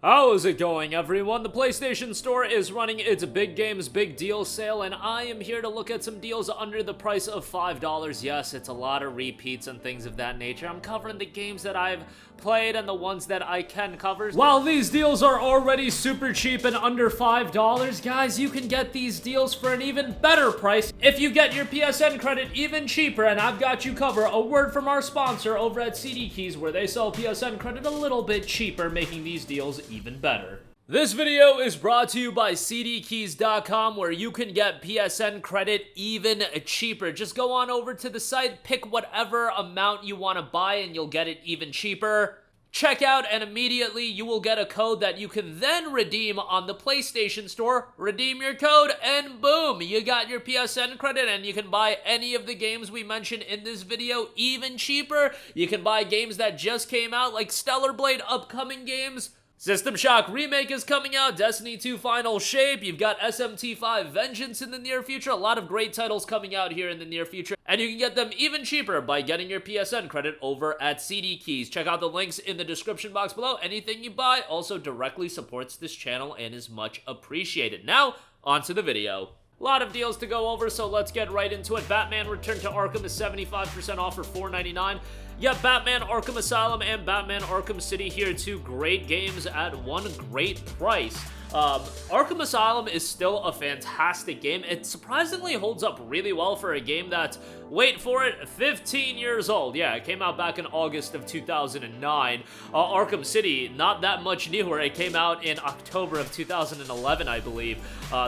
How is it going, everyone? The PlayStation Store is running its Big Games Big Deal sale, and I am here to look at some deals under the price of $5. Yes, it's a lot of repeats and things of that nature. I'm covering the games that I've played and the ones that I can cover. While these deals are already super cheap and under $5, guys, you can get these deals for an even better price if you get your PSN credit even cheaper, and I've got you covered. A word from our sponsor over at CD Keys, where they sell PSN credit a little bit cheaper, making these deals even better. This video is brought to you by cdkeys.com, where you can get PSN credit even cheaper. Just go on over to the site, pick whatever amount you want to buy, and you'll get it even cheaper. Check out, and immediately you will get a code that you can then redeem on the PlayStation Store. Redeem your code, and boom, you got your PSN credit, and you can buy any of the games we mentioned in this video even cheaper. You can buy games that just came out, like Stellar Blade upcoming games. System Shock Remake is coming out, Destiny 2 Final Shape, you've got SMT5 Vengeance in the near future, a lot of great titles coming out here in the near future, and you can get them even cheaper by getting your PSN credit over at CD Keys. Check out the links in the description box below. Anything you buy also directly supports this channel and is much appreciated. Now, on to the video. A lot of deals to go over, so let's get right into it. Batman Return to Arkham is 75% off for $4.99. Yeah, Batman Arkham Asylum and Batman Arkham City here, two great games at one great price. Arkham Asylum is still a fantastic game. It surprisingly holds up really well for a game that's, wait for it, 15 years old. Yeah, it came out back in August of 2009. Arkham City, not that much newer. It came out in October of 2011, I believe.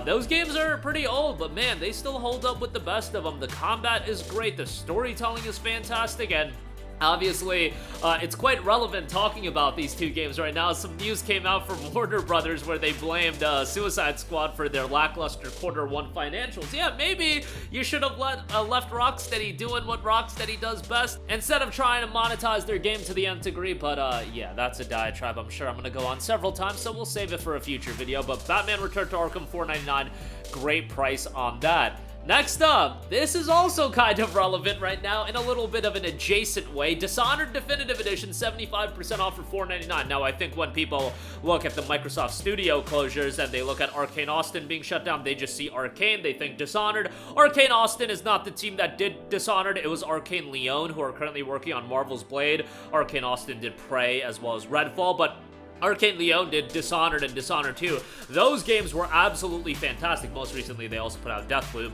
Those games are pretty old, but man, they still hold up with the best of them. The combat is great, the storytelling is fantastic, and obviously, it's quite relevant talking about these two games right now. Some news came out from Warner Brothers where they blamed Suicide Squad for their lackluster Q1 financials. Yeah, maybe you should have left Rocksteady doing what Rocksteady does best instead of trying to monetize their game to the nth degree. But yeah, that's a diatribe I'm sure I'm going to go on several times, so we'll save it for a future video. But Batman Return to Arkham, $4.99, great price on that. Next up, this is also kind of relevant right now in a little bit of an adjacent way. Dishonored Definitive Edition, 75% off for $4.99. Now, I think when people look at the Microsoft Studio closures and they look at Arcane Austin being shut down, they just see Arcane, they think Dishonored. Arcane Austin is not the team that did Dishonored. It was Arcane Lyon, who are currently working on Marvel's Blade. Arcane Austin did Prey as well as Redfall, but Arcane Lyon did Dishonored and Dishonored 2. Those games were absolutely fantastic. Most recently, they also put out Deathloop.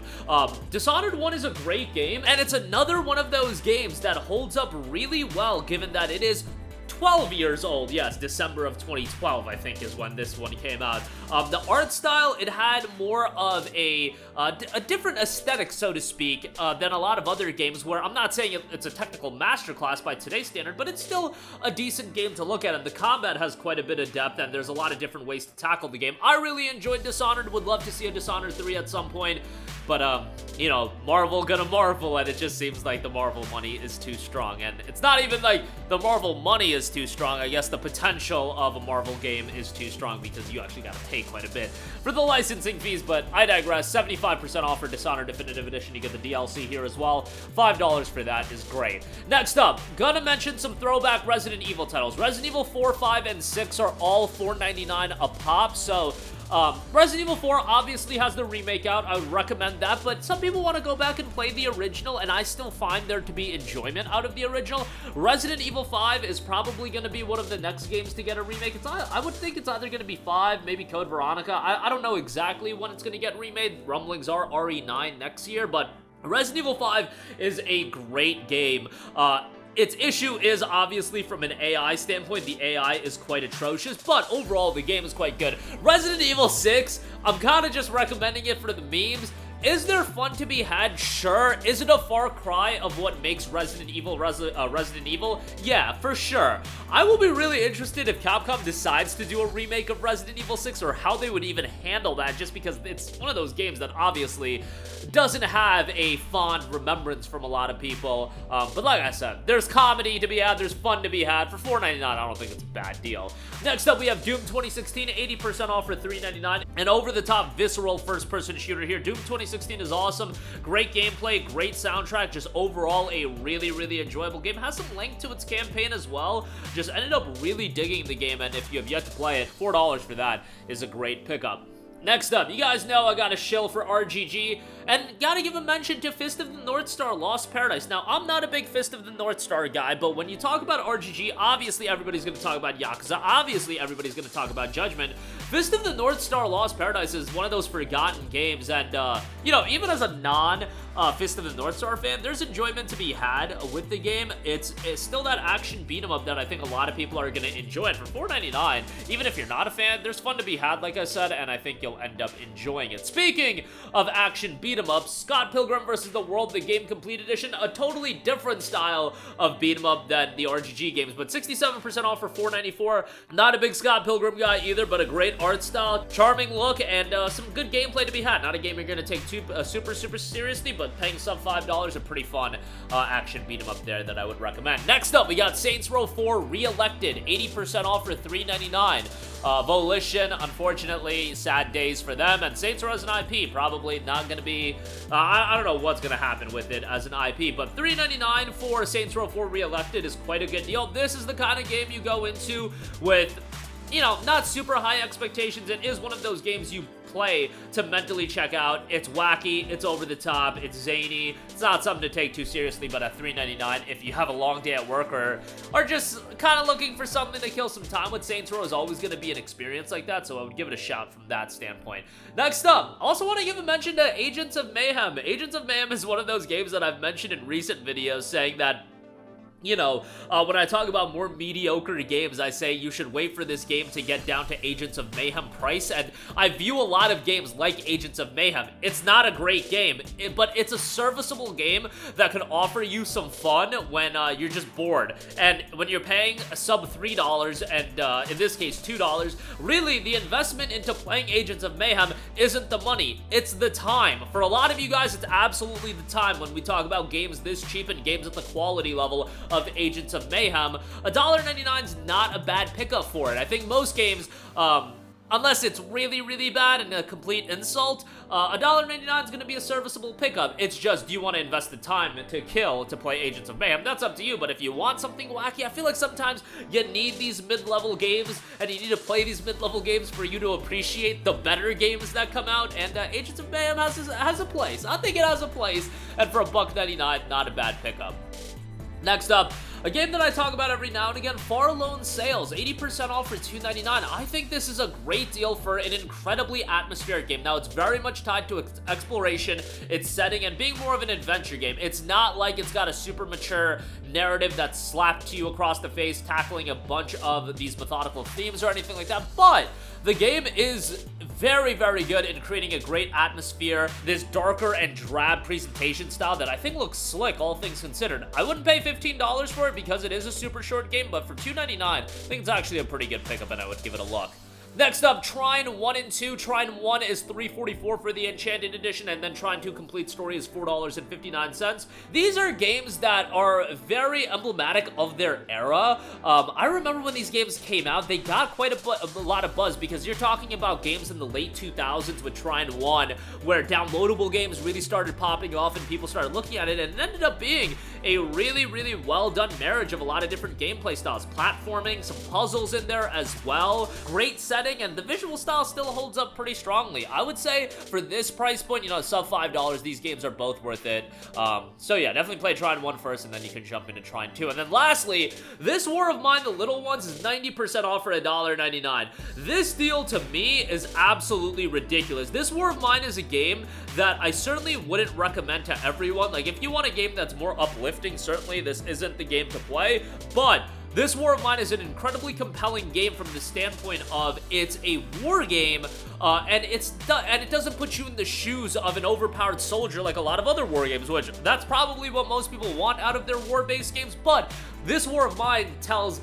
Dishonored 1 is a great game, and it's another one of those games that holds up really well, given that it is 12 years old. Yes, December of 2012, I think, is when this one came out. The art style, it had more of a different aesthetic, so to speak, than a lot of other games, where I'm not saying it's a technical masterclass by today's standard, but it's still a decent game to look at, and the combat has quite a bit of depth, and there's a lot of different ways to tackle the game. I really enjoyed Dishonored, would love to see a Dishonored 3 at some point, but, you know, Marvel gonna Marvel, and it just seems like the Marvel money is too strong. And it's not even like the Marvel money is too strong. I guess the potential of a Marvel game is too strong because you actually gotta pay quite a bit for the licensing fees, but I digress. 75% off for Dishonored Definitive Edition. You get the DLC here as well. $5 for that is great. Next up, gonna mention some throwback Resident Evil titles. Resident Evil 4, 5, and 6 are all $4.99 a pop, so Resident Evil 4 obviously has the remake out. I would recommend that, but some people want to go back and play the original, and I still find there to be enjoyment out of the original. Resident Evil 5 is probably going to be one of the next games to get a remake. I would think it's either going to be 5, maybe Code Veronica. I don't know exactly when it's going to get remade. Rumblings are RE9 next year, but Resident Evil 5 is a great game. Its issue is obviously from an AI standpoint. The AI is quite atrocious, but overall the game is quite good. Resident Evil 6, I'm kind of just recommending it for the memes. Is there fun to be had? Sure. Is it a far cry of what makes Resident Evil Resident Evil? Yeah, for sure. I will be really interested if Capcom decides to do a remake of Resident Evil 6 or how they would even handle that, just because it's one of those games that obviously doesn't have a fond remembrance from a lot of people. But like I said, there's comedy to be had, there's fun to be had. For $4.99, I don't think it's a bad deal. Next up, we have Doom 2016, 80% off for $3.99. An over-the-top visceral first-person shooter here. Doom 2016 2016 is awesome. Great gameplay, great soundtrack, just overall a really, really enjoyable game. Has some length to its campaign as well. Just ended up really digging the game, and if you have yet to play it, $4 for that is a great pickup. Next up, you guys know I got a shill for RGG, and gotta give a mention to Fist of the North Star Lost Paradise. Now, I'm not a big Fist of the North Star guy, but when you talk about RGG, obviously everybody's gonna talk about Yakuza, obviously everybody's gonna talk about Judgment. Fist of the North Star Lost Paradise is one of those forgotten games, and, you know, even as a non-Fist of the North Star fan, there's enjoyment to be had with the game. It's still that action beat-em-up that I think a lot of people are gonna enjoy, and for $4.99, even if you're not a fan, there's fun to be had, like I said, and I think you'll end up enjoying it. Speaking of action beat-em-ups, Scott Pilgrim vs. the World, the Game Complete Edition, a totally different style of beat-em-up than the RGG games, but 67% off for $4.94. Not a big Scott Pilgrim guy either, but a great art style, charming look, and some good gameplay to be had. Not a game you're going to take super seriously, but paying sub $5, a pretty fun action beat-em-up there that I would recommend. Next up, we got Saints Row 4 Re-Elected, 80% off for $3.99. Volition, unfortunately, sad days for them, and Saints Row as an IP, probably not going to be, I don't know what's going to happen with it as an IP, but $3.99 for Saints Row 4 Re-Elected is quite a good deal. This is the kind of game you go into with, you know, not super high expectations. It is one of those games you play to mentally check out. It's wacky, it's over the top, it's zany. It's not something to take too seriously, but at $3.99, if you have a long day at work or are just kind of looking for something to kill some time with, Saints Row is always going to be an experience like that, so I would give it a shot from that standpoint. Next up, also want to give a mention to Agents of Mayhem. Agents of Mayhem is one of those games that I've mentioned in recent videos, saying that, you know, when I talk about more mediocre games, I say you should wait for this game to get down to Agents of Mayhem price, and I view a lot of games like Agents of Mayhem. It's not a great game, but it's a serviceable game that can offer you some fun when you're just bored. And when you're paying a sub $3, and in this case $2, really the investment into playing Agents of Mayhem isn't the money, it's the time. For a lot of you guys, it's absolutely the time when we talk about games this cheap and games at the quality level of Agents of Mayhem. $1.99 is not a bad pickup for it. I think most games, unless it's really, really bad and a complete insult, $1.99 is going to be a serviceable pickup. It's just, do you want to invest the time to kill to play Agents of Mayhem? That's up to you, but if you want something wacky, I feel like sometimes you need these mid-level games, and you need to play these mid-level games for you to appreciate the better games that come out, and Agents of Mayhem has a place. I think it has a place, and for $1.99, not a bad pickup. Next up, a game that I talk about every now and again, Far Lone Sales, 80% off for $2.99. I think this is a great deal for an incredibly atmospheric game. Now, it's very much tied to exploration, its setting, and being more of an adventure game. It's not like it's got a super mature narrative that's slapped to you across the face, tackling a bunch of these methodical themes or anything like that, but the game is very, very good in creating a great atmosphere, this darker and drab presentation style that I think looks slick, all things considered. I wouldn't pay $15 for it because it is a super short game, but for $2.99, I think it's actually a pretty good pickup, and I would give it a look. Next up, Trine 1 and 2. Trine 1 is $3.44 for the Enchanted Edition, and then Trine 2 Complete Story is $4.59. These are games that are very emblematic of their era. I remember when these games came out, they got quite a lot of buzz, because you're talking about games in the late 2000s with Trine 1, where downloadable games really started popping off and people started looking at it, and it ended up being a really, really well-done marriage of a lot of different gameplay styles. Platforming, some puzzles in there as well, great setting, and the visual style still holds up pretty strongly. I would say for this price point, you know, sub $5, these games are both worth it. So yeah, definitely play Trine 1 first, and then you can jump into Trine 2. And then lastly, this War of Mine, The Little Ones, is 90% off for $1.99. This deal to me is absolutely ridiculous. This War of Mine is a game that I certainly wouldn't recommend to everyone. Like, if you want a game that's more uplifting, certainly this isn't the game to play, but this War of Mine is an incredibly compelling game from the standpoint of it's a war game, and it doesn't put you in the shoes of an overpowered soldier like a lot of other war games, which that's probably what most people want out of their war-based games, but this War of Mine tells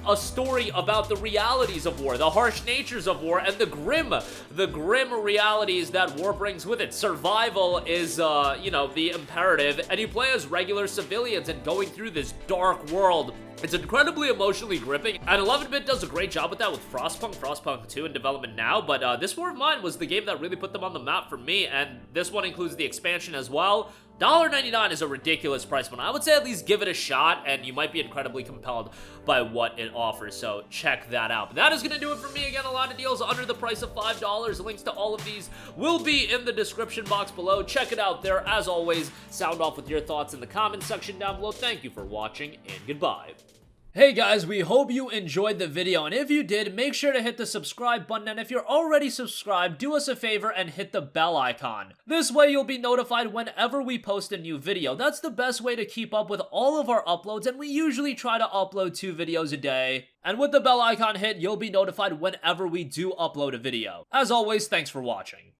a story about the realities of war, the harsh natures of war, and the grim realities that war brings with it. Survival is, you know, the imperative, and you play as regular civilians and going through this dark world. It's incredibly emotionally gripping, and 11-bit does a great job with that with Frostpunk 2 in development now, but this War of Mine was the game that really put them on the map for me, and this one includes the expansion as well. $1.99 is a ridiculous price, but I would say at least give it a shot, and you might be incredibly compelled by what it offers, so check that out. But that is going to do it for me. Again, a lot of deals under the price of $5. Links to all of these will be in the description box below. Check it out there. As always, sound off with your thoughts in the comment section down below. Thank you for watching, and goodbye. Hey guys, we hope you enjoyed the video, and if you did, make sure to hit the subscribe button, and if you're already subscribed, do us a favor and hit the bell icon. This way you'll be notified whenever we post a new video. That's the best way to keep up with all of our uploads, and we usually try to upload 2 videos a day. And with the bell icon hit, you'll be notified whenever we do upload a video. As always, thanks for watching.